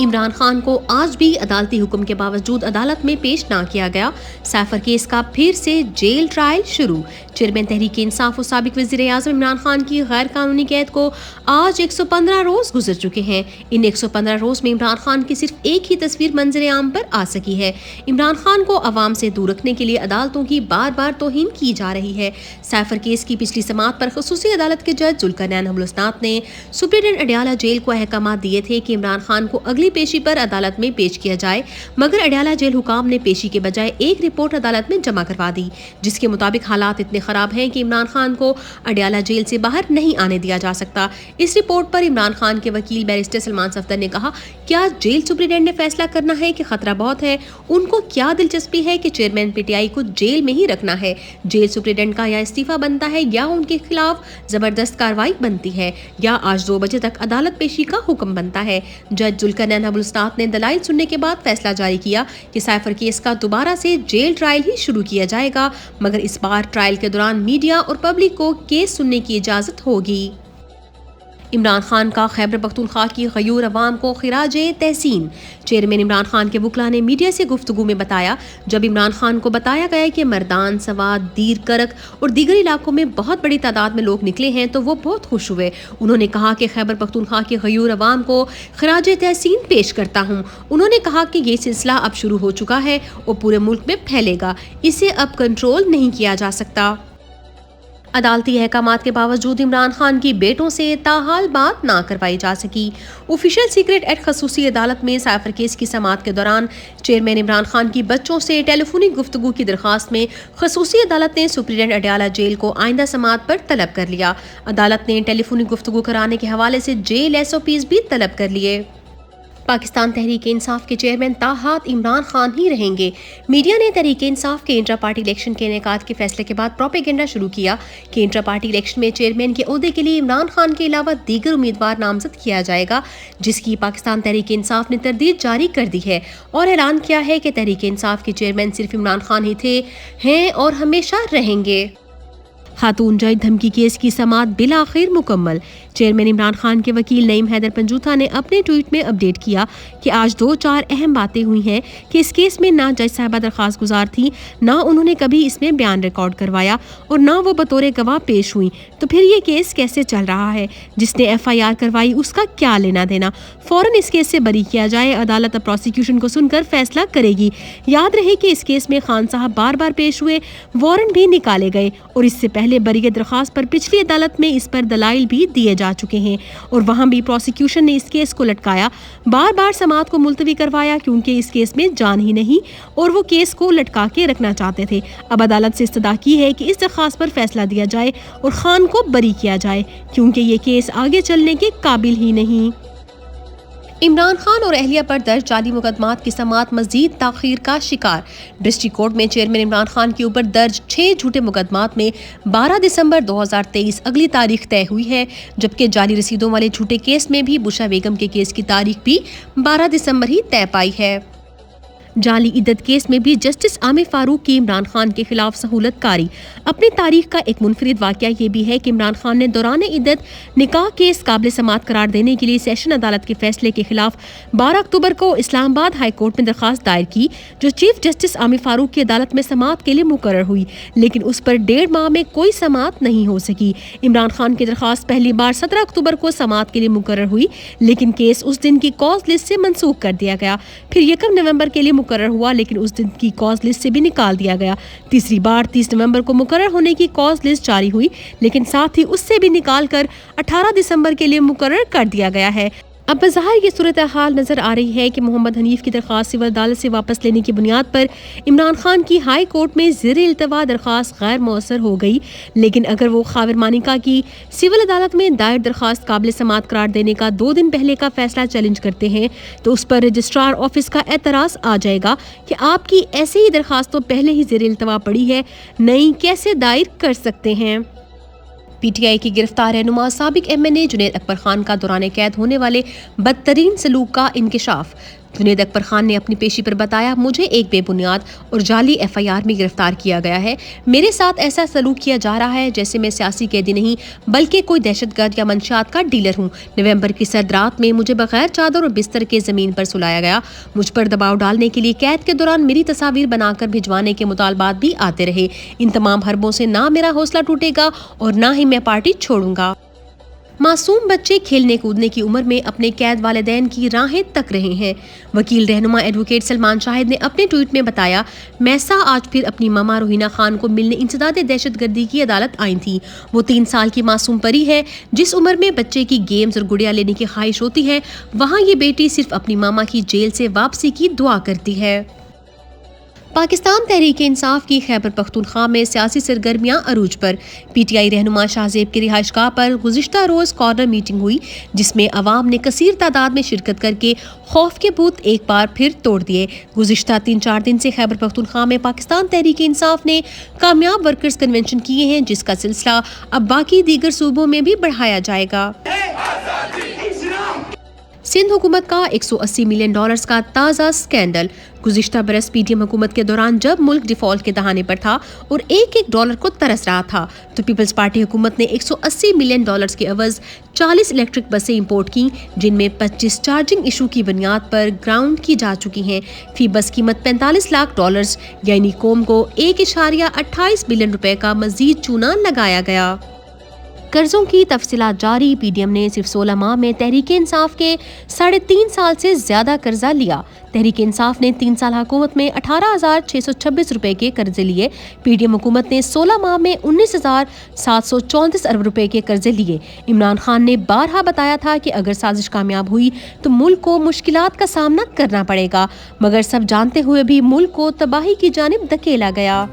عمران خان کو آج بھی عدالتی حکم کے باوجود عدالت میں پیش نہ کیا گیا۔ سیفر کیس کا پھر سے جیل ٹرائل شروع۔ چیئرمین تحریک انصاف و سابق وزیر اعظم عمران خان کی غیر قانونی قید کو آج 115 روز گزر چکے ہیں۔ ان 115 روز میں عمران خان کی صرف ایک ہی تصویر منظر عام پر آ سکی ہے۔ عمران خان کو عوام سے دور رکھنے کے لیے عدالتوں کی بار بار توہین کی جا رہی ہے۔ سیفر کیس کی پچھلی سماعت پر خصوصی عدالت کے جج ذوالقرنین حمل نے سپرنٹنڈنٹ اڈیالہ جیل کو احکامات دیے تھے کہ عمران خان کو اگلی پیشی پر عدالت میں پیش کیا جائے، مگر اڈیالہ جیل حکام نے پیشی کے بجائے ایک رپورٹ عدالت میں جمع کروا دی، جس کے مطابق حالات اتنے خراب ہیں کہ عمران خان کو اڈیالہ جیل سے باہر نہیں آنے دیا جا سکتا۔ اس رپورٹ پر عمران خان کے وکیل بیرسٹر سلمان صفدر نے کہا، کیا جیل سپرنٹنڈنٹ نے فیصلہ کرنا ہے کہ خطرہ بہت ہے؟ ان کو کیا دلچسپی ہے کہ چیئرمین پی ٹی آئی کو جیل میں ہی رکھنا ہے؟ جیل سپرنٹنڈنٹ کا یا استعفیٰ بنتا ہے یا ان کے خلاف زبردست کارروائی بنتی ہے یا آج 2 بجے تک عدالت پیشی کا حکم بنتا ہے۔ جج ذوالقرنین حمل نے دلائل سننے کے بعد فیصلہ جاری کیا کہ سیفر کیس کا دوبارہ سے جیل ٹرائل ہی شروع کیا جائے گا، مگر اس بار ٹرائل کے دوران میڈیا اور پبلک کو کیس سننے کی اجازت ہوگی۔ عمران خان کا خیبر پختونخوا کی غیور عوام کو خراج تحسین۔ چیئرمین عمران خان کے وکلاء نے میڈیا سے گفتگو میں بتایا، جب عمران خان کو بتایا گیا کہ مردان، سوات، دیر کرک اور دیگر علاقوں میں بہت بڑی تعداد میں لوگ نکلے ہیں تو وہ بہت خوش ہوئے۔ انہوں نے کہا کہ خیبر پختونخوا کی غیور عوام کو خراج تحسین پیش کرتا ہوں۔ انہوں نے کہا کہ یہ سلسلہ اب شروع ہو چکا ہے اور پورے ملک میں پھیلے گا، اسے اب کنٹرول نہیں کیا جا سکتا۔ عدالتی احکامات کے باوجود عمران خان کی بیٹوں سے تاحال بات نہ کروائی جا سکی۔ آفیشل سیکرٹ ایکٹ خصوصی عدالت میں سیفر کیس کی سماعت کے دوران چیئرمین عمران خان کی بچوں سے ٹیلی فونک گفتگو کی درخواست میں خصوصی عدالت نے سپرنٹنڈنٹ اڈیالہ جیل کو آئندہ سماعت پر طلب کر لیا۔ عدالت نے ٹیلی فونک گفتگو کرانے کے حوالے سے جیل SOPs بھی طلب کر لیے۔ پاکستان تحریک انصاف کے چیئرمین تاحال عمران خان ہی رہیں گے۔ میڈیا نے تحریک انصاف کے انٹرا پارٹی الیکشن کے انعقاد کے فیصلے کے بعد پروپیگنڈا شروع کیا کہ انٹرا پارٹی الیکشن میں چیئرمین کے عہدے کے لیے عمران خان کے علاوہ دیگر امیدوار نامزد کیا جائے گا، جس کی پاکستان تحریک انصاف نے تردید جاری کر دی ہے اور اعلان کیا ہے کہ تحریک انصاف کے چیئرمین صرف عمران خان ہی تھے، ہیں اور ہمیشہ رہیں گے۔ خاتون جج دھمکی کیس کی سماعت بالآخر مکمل۔ چیئرمین عمران خان کے وکیل نعیم حیدر پنجوتھا نے اپنے ٹویٹ میں اپڈیٹ کیا کہ آج 2-4 اہم باتیں ہوئی ہیں کہ اس کیس میں نہ جج صاحبہ درخواست گزار تھی، نہ انہوں نے کبھی اس میں بیان ریکارڈ کروایا اور نہ وہ بطور گواہ پیش ہوئی، تو پھر یہ کیس کیسے چل رہا ہے؟ جس نے FIR کروائی اس کا کیا لینا دینا؟ فوراً اس کیس سے بری کیا جائے۔ عدالت اب پروسیکیوشن کو سن کر فیصلہ کرے گی۔ یاد رہے کہ اس کیس میں خان صاحب بار بار پیش ہوئے، وارنٹ بھی نکالے گئے اور اس سے پہلے بری درخواست پر پچھلی عدالت میں اس پر دلائل بھی دیے جا چکے ہیں اور وہاں بھی پروسیکیوشن نے اس کیس کو لٹکایا، بار بار سماعت کو ملتوی کروایا کیونکہ اس کیس میں جان ہی نہیں اور وہ کیس کو لٹکا کے رکھنا چاہتے تھے۔ اب عدالت سے استدعا کی ہے کہ اس درخواست پر فیصلہ دیا جائے اور خان کو بری کیا جائے کیونکہ یہ کیس آگے چلنے کے قابل ہی نہیں۔ عمران خان اور اہلیہ پر درج جعلی مقدمات کی سماعت مزید تاخیر کا شکار۔ ڈسٹرکٹ کورٹ میں چیئرمین عمران خان کے اوپر درج 6 جھوٹے مقدمات میں 12 دسمبر 2023 اگلی تاریخ طے ہوئی ہے، جبکہ جعلی رسیدوں والے جھوٹے کیس میں بھی بشرا بیگم کے کیس کی تاریخ بھی 12 دسمبر ہی طے پائی ہے۔ جعلی عدت کیس میں بھی جسٹس عامر فاروق کی عمران خان کے خلاف سہولت کاری۔ اپنی تاریخ کا ایک منفرد واقعہ یہ بھی ہے کہ عمران خان نے دوران عدت نکاح کیس قابل سماعت قرار دینے کے لیے سیشن عدالت کے فیصلے کے خلاف 12 اکتوبر کو اسلام آباد ہائی کورٹ میں درخواست دائر کی، جو چیف جسٹس عامر فاروق کی عدالت میں سماعت کے لیے مقرر ہوئی، لیکن اس پر 1.5 ماہ میں کوئی سماعت نہیں ہو سکی۔ عمران خان کی درخواست پہلی بار 17 اکتوبر کو سماعت کے لیے مقرر ہوئی، لیکن کیس اس دن کی کاز لسٹ سے منسوخ کر دیا گیا، پھر 1 نومبر کے لیے مقرر ہوا لیکن اس دن کی کاز لسٹ سے بھی نکال دیا گیا۔ تیسری بار 30 نومبر کو مقرر ہونے کی کاز لسٹ جاری ہوئی، لیکن ساتھ ہی اس سے بھی نکال کر 18 دسمبر کے لیے مقرر کر دیا گیا ہے۔ اب بظاہر یہ صورتحال نظر آ رہی ہے کہ محمد حنیف کی درخواست سول عدالت سے واپس لینے کی بنیاد پر عمران خان کی ہائی کورٹ میں زیر التوا درخواست غیر مؤثر ہو گئی، لیکن اگر وہ خاور مانیکا کی سول عدالت میں دائر درخواست قابل سماعت قرار دینے کا 2 دن پہلے کا فیصلہ چیلنج کرتے ہیں تو اس پر رجسٹرار آفس کا اعتراض آ جائے گا کہ آپ کی ایسے ہی درخواست تو پہلے ہی زیر التوا پڑی ہے، نئی کیسے دائر کر سکتے ہیں۔ پی ٹی آئی کی گرفتار رہنما سابق MNA جنید اکبر خان کا دوران قید ہونے والے بدترین سلوک کا انکشاف۔ جنید اکبر خان نے اپنی پیشی پر بتایا، مجھے ایک بے بنیاد اور جعلی FIR میں گرفتار کیا گیا ہے۔ میرے ساتھ ایسا سلوک کیا جا رہا ہے جیسے میں سیاسی قیدی نہیں بلکہ کوئی دہشت گرد یا منشیات کا ڈیلر ہوں۔ نومبر کی سرد رات میں مجھے بغیر چادر اور بستر کے زمین پر سلایا گیا۔ مجھ پر دباؤ ڈالنے کے لیے قید کے دوران میری تصاویر بنا کر بھجوانے کے مطالبات بھی آتے رہے۔ ان تمام حربوں سے نہ میرا حوصلہ ٹوٹے گا اور نہ ہی میں پارٹی چھوڑوں گا۔ معصوم بچے کھیلنے کودنے کی عمر میں اپنے قید والدین کی راہیں تک رہے ہیں۔ وکیل رہنما ایڈوکیٹ سلمان شاہد نے اپنے ٹویٹ میں بتایا، میسا آج پھر اپنی ماما روحینہ خان کو ملنے انسداد دہشت گردی کی عدالت آئی تھی۔ وہ 3 سال کی معصوم پری ہے۔ جس عمر میں بچے کی گیمز اور گڑیا لینے کی خواہش ہوتی ہے، وہاں یہ بیٹی صرف اپنی ماما کی جیل سے واپسی کی دعا کرتی ہے۔ پاکستان تحریک انصاف کی خیبر پختونخوا میں سیاسی سرگرمیاں عروج پر۔ PTI رہنما شاہ زیب کی رہائش گاہ پر گزشتہ روز کارنر میٹنگ ہوئی، جس میں عوام نے کثیر تعداد میں شرکت کر کے خوف کے بھوت ایک بار پھر توڑ دیے۔ گزشتہ 3-4 دن سے خیبر پختونخوا میں پاکستان تحریک انصاف نے کامیاب ورکرز کنونشن کیے ہیں، جس کا سلسلہ اب باقی دیگر صوبوں میں بھی بڑھایا جائے گا۔ سندھ حکومت کا $180 ملین کا تازہ سکینڈل۔ گزشتہ برس PDM حکومت کے دوران جب ملک ڈیفالٹ کے دہانے پر تھا اور ایک ڈالر کو ترس رہا تھا، تو پیپلز پارٹی حکومت نے $180 ملین کے عوض 40 الیکٹرک بسیں امپورٹ کی، جن میں 25 چارجنگ ایشو کی بنیاد پر گراؤنڈ کی جا چکی ہیں۔ فی بس قیمت $45 لاکھ، یعنی قوم کو $1.28 بلین کا مزید چونا لگایا گیا۔ قرضوں کی تفصیلات جاری۔ PDM نے صرف 16 ماہ میں تحریک انصاف کے 3.5 سال سے زیادہ قرضہ لیا۔ تحریک انصاف نے 3 سال حکومت میں $18,626 کے قرضے لیے۔ PDM حکومت نے 16 ماہ میں $19,734 ارب کے قرضے لیے۔ عمران خان نے بارہا بتایا تھا کہ اگر سازش کامیاب ہوئی تو ملک کو مشکلات کا سامنا کرنا پڑے گا، مگر سب جانتے ہوئے بھی ملک کو تباہی کی جانب دھکیلا گیا۔